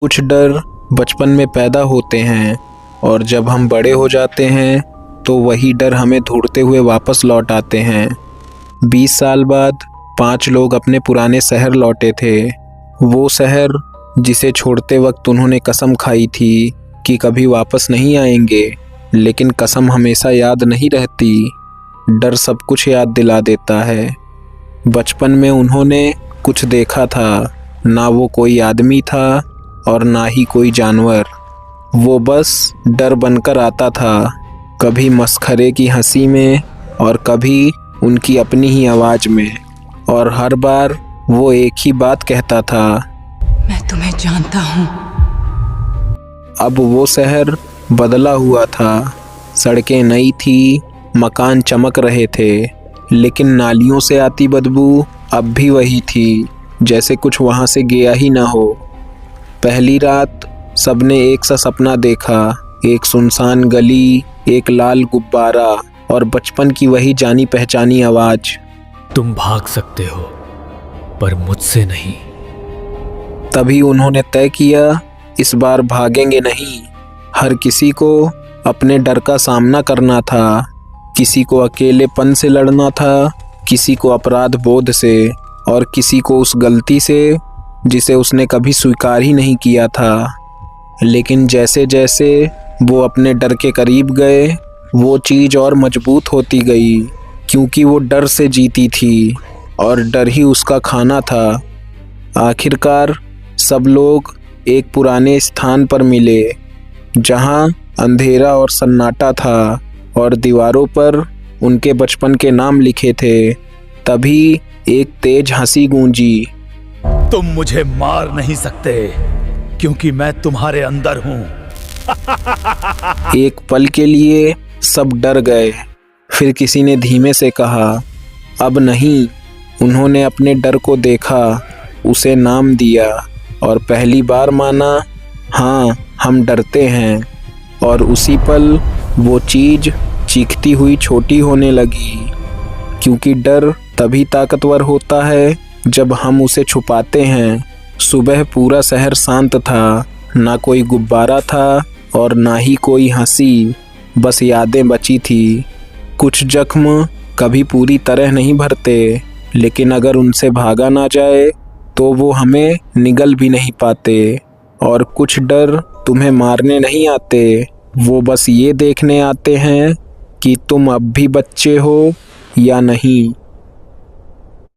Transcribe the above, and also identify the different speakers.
Speaker 1: कुछ डर बचपन में पैदा होते हैं और जब हम बड़े हो जाते हैं तो वही डर हमें ढूंढते हुए वापस लौट आते हैं। 20 साल बाद 5 लोग अपने पुराने शहर लौटे थे। वो शहर जिसे छोड़ते वक्त उन्होंने कसम खाई थी कि कभी वापस नहीं आएंगे, लेकिन कसम हमेशा याद नहीं रहती। डर सब कुछ याद दिला देता है। बचपन में उन्होंने कुछ देखा था, ना वो कोई आदमी था और ना ही कोई जानवर। वो बस डर बनकर आता था, कभी मस्खरे की हंसी में और कभी उनकी अपनी ही आवाज़ में। और हर बार वो एक ही बात कहता था,
Speaker 2: मैं तुम्हें जानता हूँ।
Speaker 1: अब वो शहर बदला हुआ था। सड़कें नई थी, मकान चमक रहे थे, लेकिन नालियों से आती बदबू अब भी वही थी, जैसे कुछ वहाँ से गया ही ना हो। पहली रात सबने एक सा सपना देखा, एक सुनसान गली, एक लाल गुब्बारा और बचपन की वही जानी पहचानी आवाज़।
Speaker 3: तुम भाग सकते हो पर मुझसे नहीं।
Speaker 1: तभी उन्होंने तय किया, इस बार भागेंगे नहीं। हर किसी को अपने डर का सामना करना था। किसी को अकेलेपन से लड़ना था, किसी को अपराध बोध से और किसी को उस गलती से जिसे उसने कभी स्वीकार ही नहीं किया था। लेकिन जैसे जैसे वो अपने डर के करीब गए, वो चीज़ और मजबूत होती गई, क्योंकि वो डर से जीती थी और डर ही उसका खाना था। आखिरकार सब लोग एक पुराने स्थान पर मिले, जहां अंधेरा और सन्नाटा था और दीवारों पर उनके बचपन के नाम लिखे थे। तभी एक तेज हंसी गूंजी।
Speaker 3: तुम मुझे मार नहीं सकते क्योंकि मैं तुम्हारे अंदर हूं।
Speaker 1: एक पल के लिए सब डर गए। फिर किसी ने धीमे से कहा, अब नहीं। उन्होंने अपने डर को देखा, उसे नाम दिया और पहली बार माना, हाँ हम डरते हैं। और उसी पल वो चीज़ चीखती हुई छोटी होने लगी, क्योंकि डर तभी ताकतवर होता है जब हम उसे छुपाते हैं। सुबह पूरा शहर शांत था, ना कोई गुब्बारा था और ना ही कोई हंसी, बस यादें बची थी। कुछ जख्म कभी पूरी तरह नहीं भरते, लेकिन अगर उनसे भागा ना जाए तो वो हमें निगल भी नहीं पाते। और कुछ डर तुम्हें मारने नहीं आते, वो बस ये देखने आते हैं कि तुम अब भी बच्चे हो या नहीं।